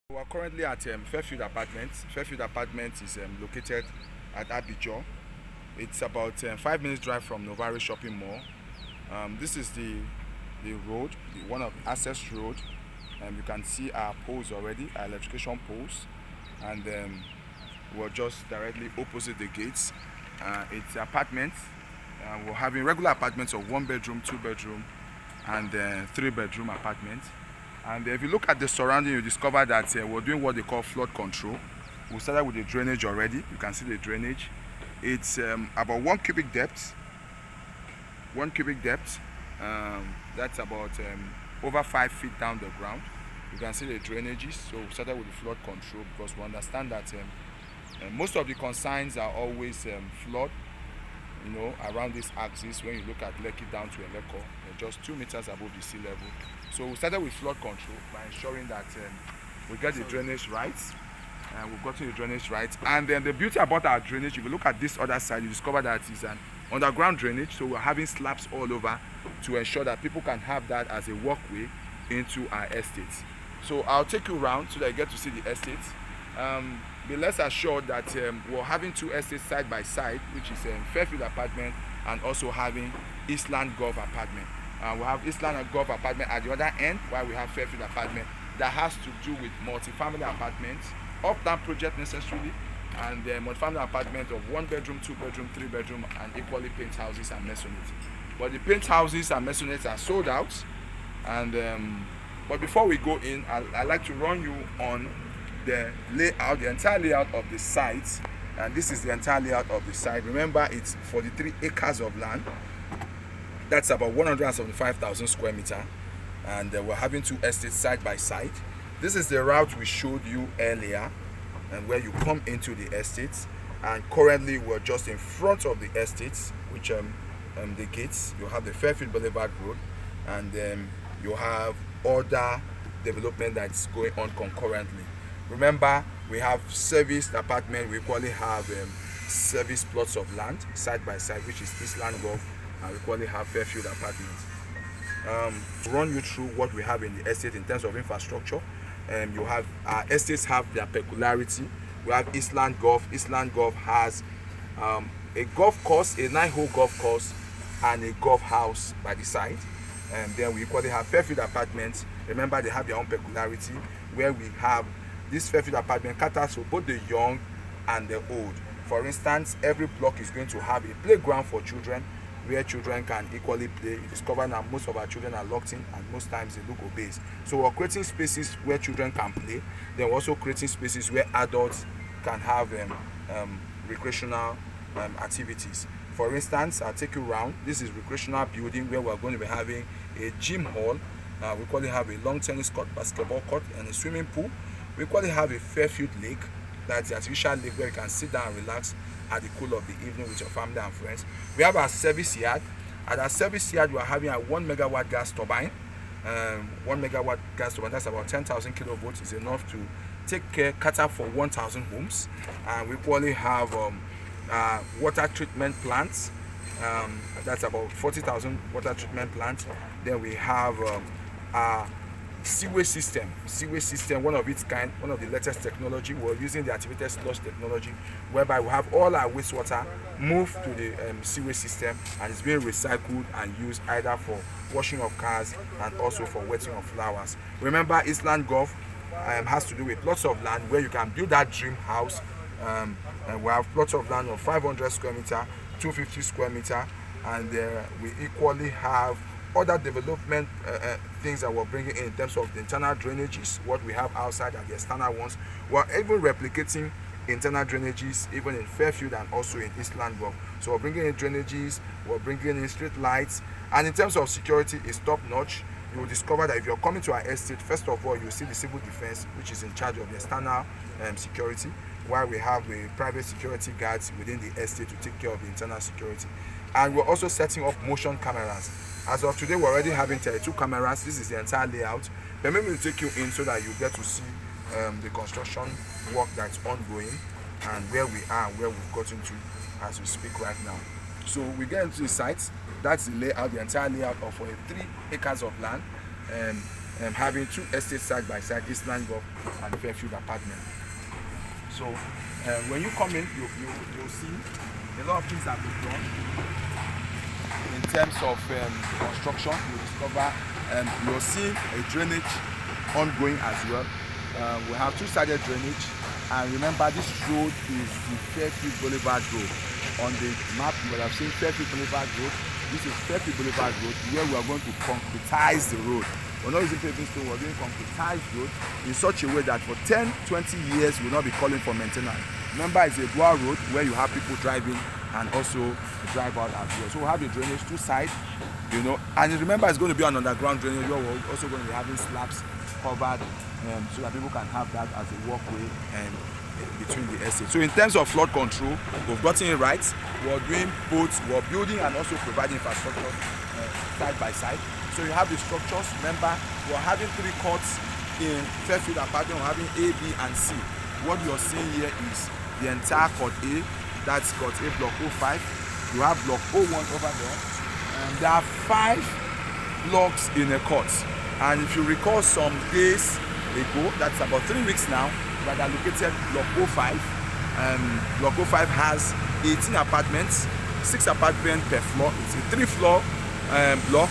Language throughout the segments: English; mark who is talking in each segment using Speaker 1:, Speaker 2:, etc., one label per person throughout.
Speaker 1: We are currently at Fairfield Apartments. Fairfield Apartments is located at Abijo. It's about 5 minutes drive from Novare Shopping Mall. This is the road, one of the access road. You can see our poles already, our electrification poles, and we're just directly opposite the gates. It's apartments. We're having regular apartments of 1 bedroom, 2 bedroom, and 3 bedroom apartments. And if you look at the surrounding, you discover that we're doing what they call flood control. We started with the drainage already. You can see the drainage. It's about 1 cubic depth. 1 cubic depth. That's about over 5 feet down the ground. You can see the drainages. So we started with the flood control because we understand that most of the concerns are always flood. Around this axis. When you look at Lekki down to Lekki, just 2 meters above the sea level. So we started with flood control by ensuring that we get the drainage right. We've gotten the drainage right. And then the beauty about our drainage, if you look at this other side, you discover that it's an underground drainage. So we're having slabs all over to ensure that people can have that as a walkway into our estates. So I'll take you around so that you get to see the estates. Be less assured that we're having 2 estates side by side, which is Fairfield Apartment and also having Eastland Golf Apartment. We have Eastland Golf Apartment at the other end, while we have Fairfield Apartment that has to do with multi-family apartments, up-down project necessarily, and multi-family apartment of 1 bedroom, 2 bedroom, 3 bedroom, and equally paint houses and masonette. But the paint houses and masonette are sold out. And but before we go in, I'd like to run you on the layout, the entire layout of the site. And this is the entire layout of the site. Remember, it's 43 acres of land. That's about 175,000 square meter. And we're having 2 estates side by side. This is the route we showed you earlier, and where you come into the estates. And currently we're just in front of the estates, which the gates. You have the Fairfield Boulevard Road, and you have other development that's going on concurrently. Remember, we have serviced apartment. We equally have service plots of land side by side, which is Eastland Golf, and we equally have Fairfield Apartments. To run you through what we have in the estate in terms of infrastructure, you have our estates have their peculiarity. We have Eastland Golf. Eastland Golf has a golf course, a 9-hole golf course, and a golf house by the side. And then we equally have Fairfield Apartments. Remember, they have their own peculiarity, where we have this Fairfield Apartment caters for both the young and the old. For instance, every block is going to have a playground for children, where children can equally play. You discover that most of our children are locked in, and most times they look obese. So we're creating spaces where children can play. Then we're also creating spaces where adults can have recreational activities. For instance, I'll take you around. This is recreational building, where we're going to be having a gym hall. We equally have a long tennis court, basketball court, and a swimming pool. We equally have a Fairfield Lake. That's the artificial lake where you can sit down and relax at the cool of the evening with your family and friends. We have our service yard. At our service yard, we are having a 1 megawatt gas turbine. 1 megawatt gas turbine, that's about 10,000 kilovolts, is enough to cater for 1,000 homes. And we equally have water treatment plants. That's about 40,000 water treatment plants. Then we have sewage system, one of its kind, one of the latest technology. We're using the activated sludge technology, whereby we have all our wastewater moved to the sewage system, and it's being recycled and used either for washing of cars and also for wetting of flowers. Remember, Eastland Golf has to do with plots of land where you can build that dream house. And we have plots of land of 500 square meter, 250 square meter, and we equally have other development things that we're bringing in terms of the internal drainages, what we have outside, and the external ones. We're even replicating internal drainages even in Fairfield and also in Eastland Golf. So we're bringing in drainages, we're bringing in street lights, and in terms of security, it's top notch. You will discover that if you're coming to our estate, first of all, you'll see the civil defense, which is in charge of the external security, while we have the private security guards within the estate to take care of the internal security. And we're also setting up motion cameras. As of today, we're already having 32 cameras. This is the entire layout. But maybe we'll take you in so that you get to see the construction work that's ongoing and where we are and where we've gotten to as we speak right now. So we get into the site. That's the layout, the entire layout of 3 acres of land. having two estates side by side, Eastland and Fairfield Apartments. So when you come in, you'll see a lot of things have been done in terms of construction. You discover you'll see a drainage ongoing as well. We have two-sided drainage, and remember this road is the Fairfield Boulevard Road. On the map you will have seen Fairfield Boulevard Road. This is Fairfield Boulevard Road, where we are going to concretize the road. We're not using paving stone, we're doing concretized road in such a way that for 10-20 years we'll not be calling for maintenance. Remember, it's a dual road where you have people driving and also drive out as well. So we'll have the drainage two sides, you know, and remember it's going to be an underground drainage where we're also going to be having slabs covered so that people can have that as a walkway and between the estates. So in terms of flood control, we've gotten it right. We're doing both, we're building and also providing infrastructure side by side. So you have the structures. Remember, we're having 3 courts in Fairfield Apartment. We're having A, B, and C. What you're seeing here is the entire court A. That's court A, block 05. You have block 01 over there. There are 5 blocks in a court. And if you recall some days ago, that's about 3 weeks now, that are located block 05. Block 05 has 18 apartments, 6 apartments per floor. It's a 3-floor block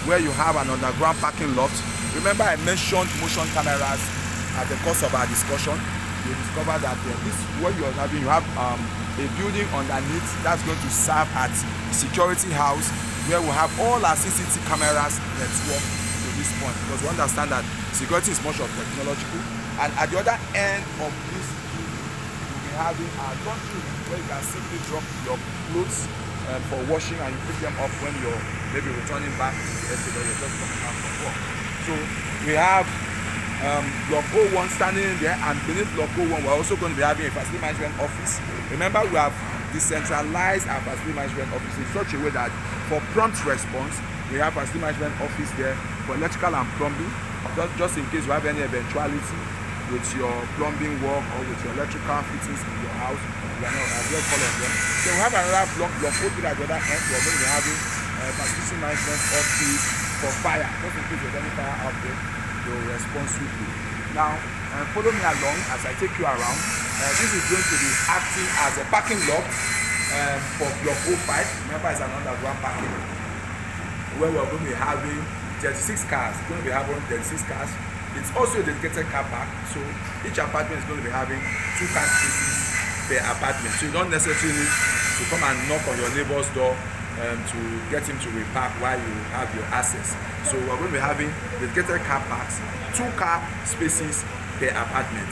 Speaker 1: where you have an underground parking lot. Remember, I mentioned motion cameras at the course of our discussion. You discover that this what you are having, you have a building underneath that's going to serve as security house, where we have all our CCTV cameras network to this point, because we understand that security is much of technological. And at the other end of this, you'll be having a laundry where you can simply drop your clothes for washing, and you pick them up when you're maybe returning back to the estate or you're just coming out from work. So we have block 01 standing in there, and beneath block 01 we're also going to be having a facility management office. Remember, we have decentralized our facility management office in such a way that for prompt response, we have facility management office there for electrical and plumbing, just in case you have any eventuality with your plumbing work or with your electrical fittings in your house. We are not just call on them. So we have another block 03 at the other end. We're going to be having facility management office for fire. Just in case there's any fire out there, they will respond swiftly. Now, follow me along as I take you around. This is going to be acting as a parking lot for block 05. Remember, it's an underground parking where we're going to be having 36 cars. We're going to be having 36 cars. It's also a dedicated car park, so each apartment is going to be having 2 car spaces per apartment. So you don't necessarily need to come and knock on your neighbor's door to get him to repark while you have your access. So we're going to be having dedicated car parks, 2 car spaces per apartment.